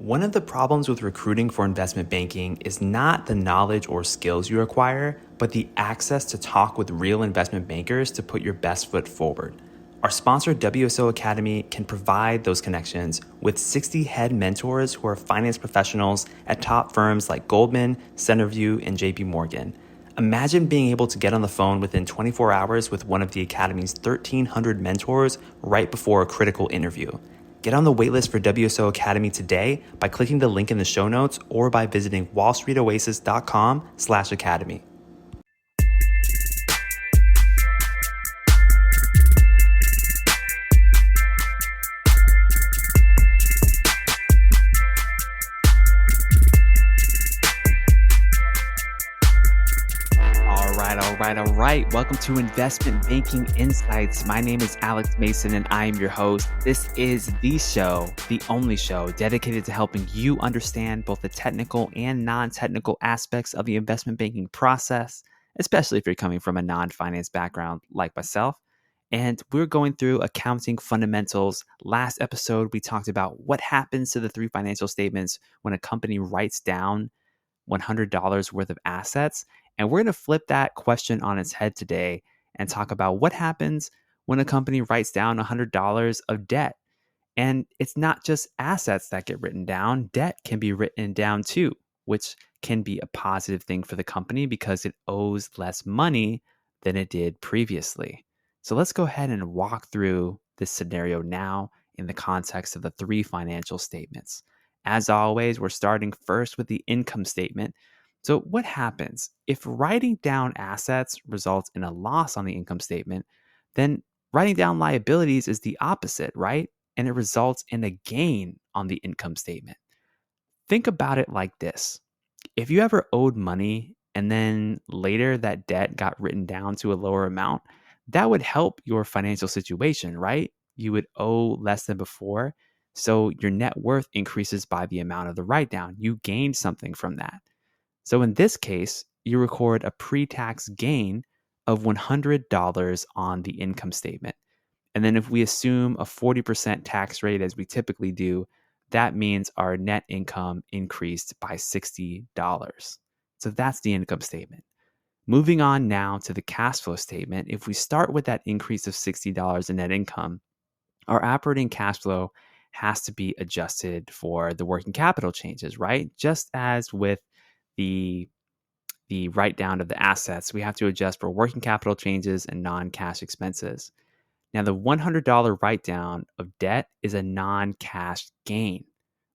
One of the problems with recruiting for investment banking is not the knowledge or skills you acquire, but the access to talk with real investment bankers to put your best foot forward. Our sponsor, WSO Academy, can provide those connections with 60 head mentors who are finance professionals at top firms like Goldman, Centerview, and JP Morgan. Imagine being able to get on the phone within 24 hours with one of the Academy's 1,300 mentors right before a critical interview. Get on the waitlist for WSO Academy today by clicking the link in the show notes or by visiting wallstreetoasis.com/academy. All right. Welcome to Investment Banking Insights. My name is Alex Mason and I am your host. This is the show, the only show dedicated to helping you understand both the technical and non-technical aspects of the investment banking process, especially if you're coming from a non-finance background like myself. And we're going through accounting fundamentals. Last episode, we talked about what happens to the three financial statements when a company writes down $100 worth of assets. And we're going to flip that question on its head today and talk about what happens when a company writes down $100 of debt. And it's not just assets that get written down. Debt can be written down too, which can be a positive thing for the company because it owes less money than it did previously. So let's go ahead and walk through this scenario now in the context of the three financial statements. As always, we're starting first with the income statement. So what happens if writing down assets results in a loss on the income statement? Then writing down liabilities is the opposite, right? And it results in a gain on the income statement. Think about it like this. If you ever owed money and then later that debt got written down to a lower amount, that would help your financial situation, right? You would owe less than before. So your net worth increases by the amount of the write down. You gained something from that. So in this case, you record a pre-tax gain of $100 on the income statement. And then if we assume a 40% tax rate as we typically do, that means our net income increased by $60. So that's the income statement. Moving on now to the cash flow statement, if we start with that increase of $60 in net income, our operating cash flow has to be adjusted for the working capital changes, right? Just as with the write down of the assets, we have to adjust for working capital changes and non-cash expenses. Now, the $100 write down of debt is a non-cash gain.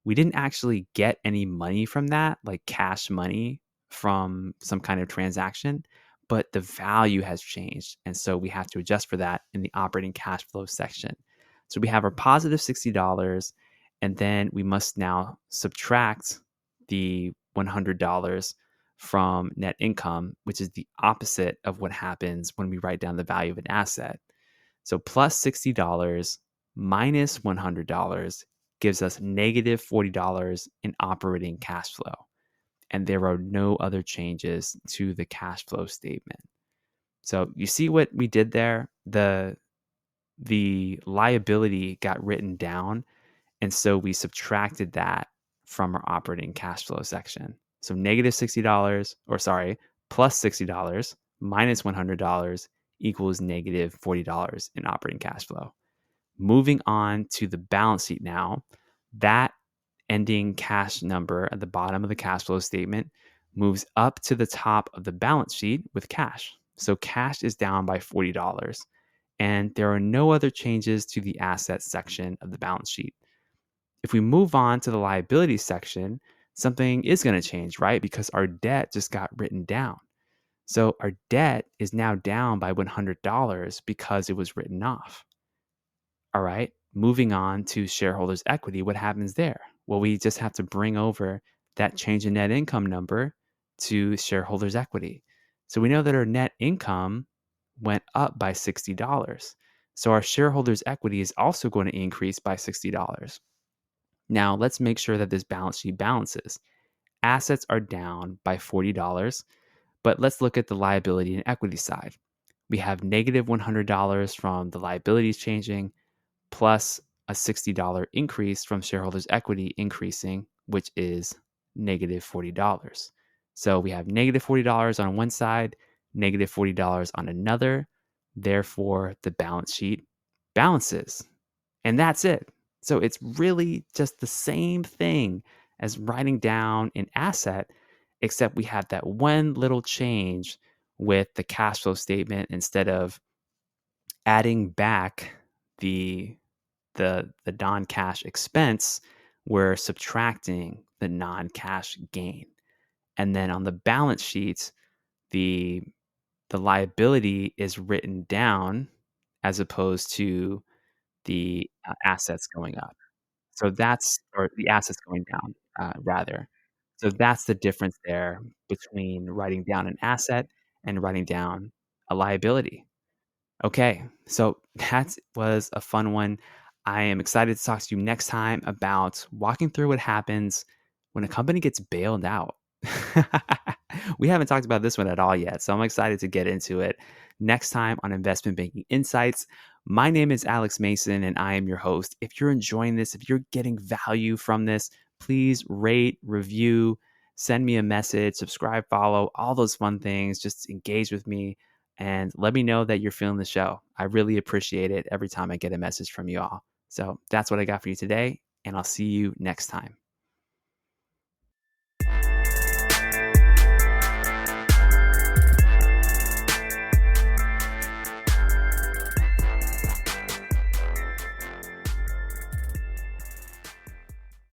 We didn't actually get any money from that, like cash money from some kind of transaction, but the value has changed. And so we have to adjust for that in the operating cash flow section. So we have our positive $60, and then we must now subtract the $100 from net income, which is the opposite of what happens when we write down the value of an asset. So plus $60 minus $100 gives us negative $40 in operating cash flow. And there are no other changes to the cash flow statement. So you see what we did there? The liability got written down, and so we subtracted that from our operating cash flow section. So negative $60, plus $60 minus $100 equals negative $40 in operating cash flow. Moving on to the balance sheet now, that ending cash number at the bottom of the cash flow statement moves up to the top of the balance sheet with cash. So cash is down by $40, and there are no other changes to the assets section of the balance sheet. If we move on to the liability section, something is going to change, right? Because our debt just got written down. So our debt is now down by $100 because it was written off. All right, moving on to shareholders' equity, what happens there? Well, we just have to bring over that change in net income number to shareholders' equity. So we know that our net income went up by $60. So our shareholders' equity is also going to increase by $60. Now, let's make sure that this balance sheet balances. Assets are down by $40, but let's look at the liability and equity side. We have negative $100 from the liabilities changing, plus a $60 increase from shareholders' equity increasing, which is negative $40. So we have negative $40 on one side, negative $40 on another. Therefore, the balance sheet balances. And that's it. So it's really just the same thing as writing down an asset, except we have that one little change with the cash flow statement. Instead of adding back the the non-cash expense, we're subtracting the non-cash gain. And then on the balance sheet, the the liability is written down as opposed to the assets going up. So that's, or the assets going down, rather. So that's the difference there between writing down an asset and writing down a liability. Okay, so that was a fun one. I am excited to talk to you next time about walking through what happens when a company gets bailed out. We haven't talked about this one at all yet, so I'm excited to get into it next time on Investment Banking Insights. My name is Alex Mason, and I am your host. If you're enjoying this, if you're getting value from this, please rate, review, send me a message, subscribe, follow, all those fun things. Just engage with me and let me know that you're feeling the show. I really appreciate it every time I get a message from you all. So that's what I got for you today, and I'll see you next time.